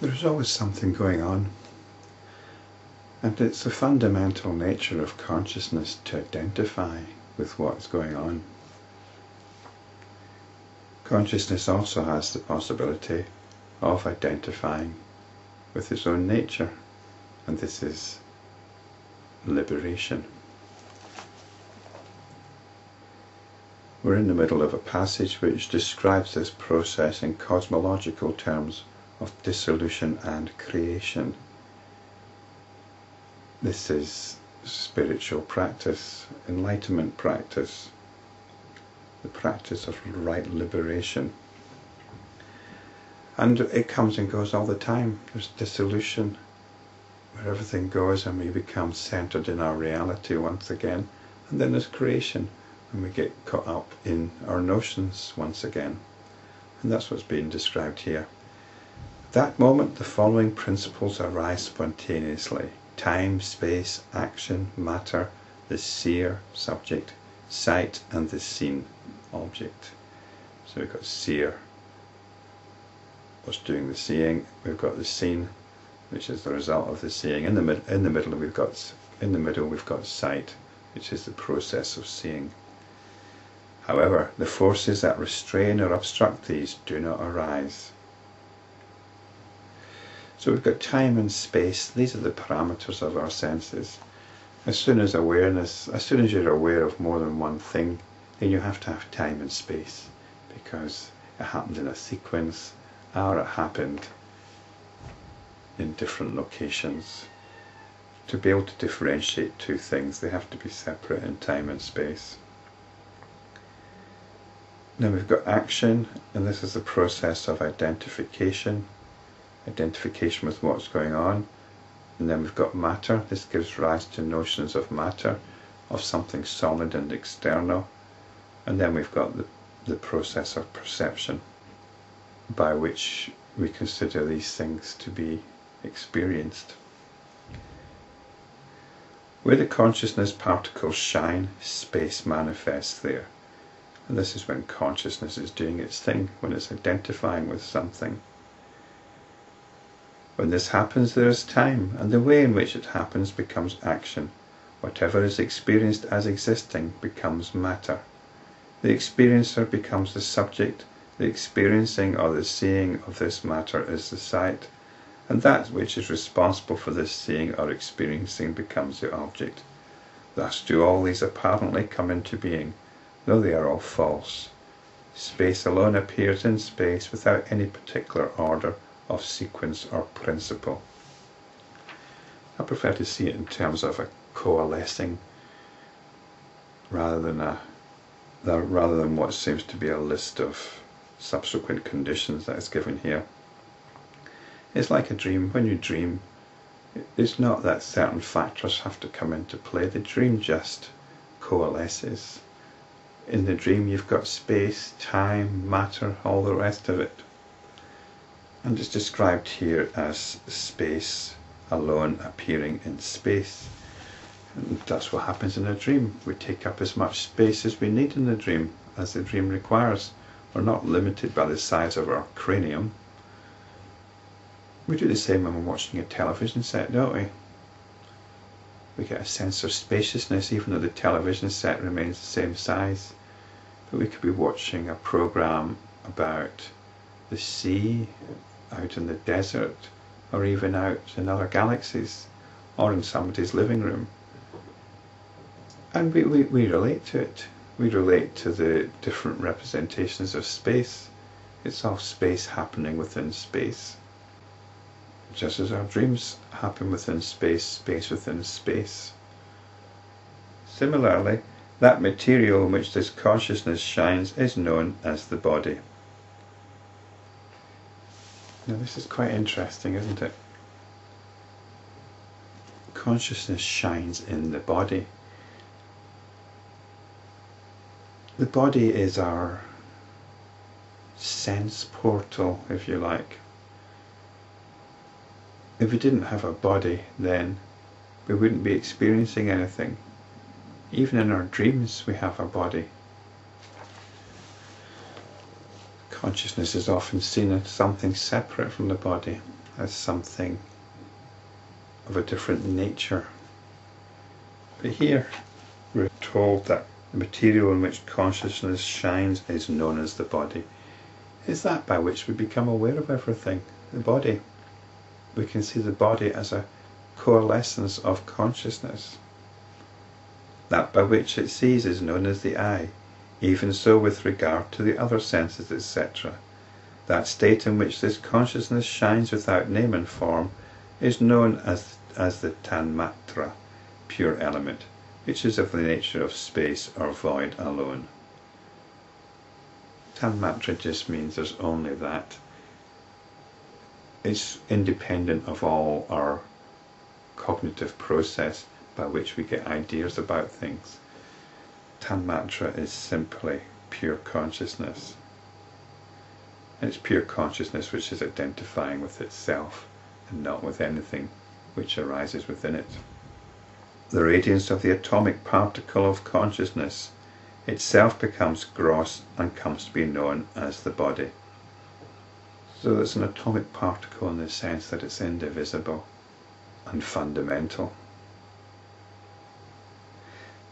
There's always something going on, and it's the fundamental nature of consciousness to identify with what's going on. Consciousness also has the possibility of identifying with its own nature, and this is liberation. We're in the middle of a passage which describes this process in cosmological terms of dissolution and creation. This is spiritual practice, enlightenment practice, the practice of right liberation. And it comes and goes all the time. There's dissolution, where everything goes and we become centered in our reality once again. And then there's creation, when we get caught up in our notions once again. And that's what's being described here. At that moment, the following principles arise spontaneously: time, space, action, matter, the seer, subject, sight, and the seen, object. So we've got seer, what's doing the seeing. We've got the seen, which is the result of the seeing. In the middle we've got sight, which is the process of seeing. However, the forces that restrain or obstruct these do not arise. So we've got time and space. These are the parameters of our senses. As soon as you're aware of more than one thing, then you have to have time and space, because it happened in a sequence, or it happened in different locations. To be able to differentiate two things, they have to be separate in time and space. Now we've got action, and this is the process of identification with what's going on. And then we've got matter. This gives rise to notions of matter, of something solid and external. And then we've got the process of perception, by which we consider these things to be experienced. Where the consciousness particles shine, space manifests there. And this is when consciousness is doing its thing, when it's identifying with something. When this happens, there is time, and the way in which it happens becomes action. Whatever is experienced as existing becomes matter. The experiencer becomes the subject. The experiencing or the seeing of this matter is the sight, and that which is responsible for this seeing or experiencing becomes the object. Thus do all these apparently come into being, though they are all false. Space alone appears in space without any particular order of sequence or principle. I prefer to see it in terms of a coalescing rather than what seems to be a list of subsequent conditions that is given here. It's like a dream. When you dream, it's not that certain factors have to come into play. The dream just coalesces. In the dream you've got space, time, matter, all the rest of it. And it's described here as space alone appearing in space. And that's what happens in a dream. We take up as much space as we need in the dream, as the dream requires. We're not limited by the size of our cranium. We do the same when we're watching a television set, don't we? We get a sense of spaciousness even though the television set remains the same size. But we could be watching a program about the sea, out in the desert, or even out in other galaxies, or in somebody's living room. And we relate to it. We relate to the different representations of space. It's all space happening within space. Just as our dreams happen within space, space within space. Similarly, that material in which this consciousness shines is known as the body. Now this is quite interesting, isn't it? Consciousness shines in the body. The body is our sense portal, if you like. If we didn't have a body, then we wouldn't be experiencing anything. Even in our dreams we have a body. Consciousness is often seen as something separate from the body. as something of a different nature. But here we're told that the material in which consciousness shines is known as the body. It's that by which we become aware of everything, the body. We can see the body as a coalescence of consciousness. That by which it sees is known as the eye, even so with regard to the other senses, etc. That state in which this consciousness shines without name and form is known as the tanmatra, pure element, which is of the nature of space or void alone. Tanmatra just means there's only that. It's independent of all our cognitive process by which we get ideas about things. Tanmatra is simply pure consciousness. And it's pure consciousness which is identifying with itself and not with anything which arises within it. The radiance of the atomic particle of consciousness itself becomes gross and comes to be known as the body. So it's an atomic particle in the sense that it's indivisible and fundamental.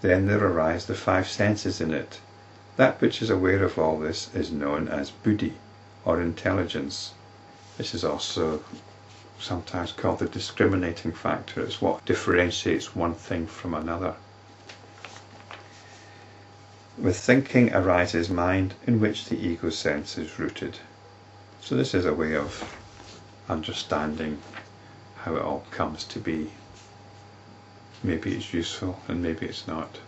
Then there arise the five senses in it. That which is aware of all this is known as buddhi, or intelligence. This is also sometimes called the discriminating factor. It's what differentiates one thing from another. With thinking arises mind, in which the ego sense is rooted. So this is a way of understanding how it all comes to be. Maybe it's useful and maybe it's not.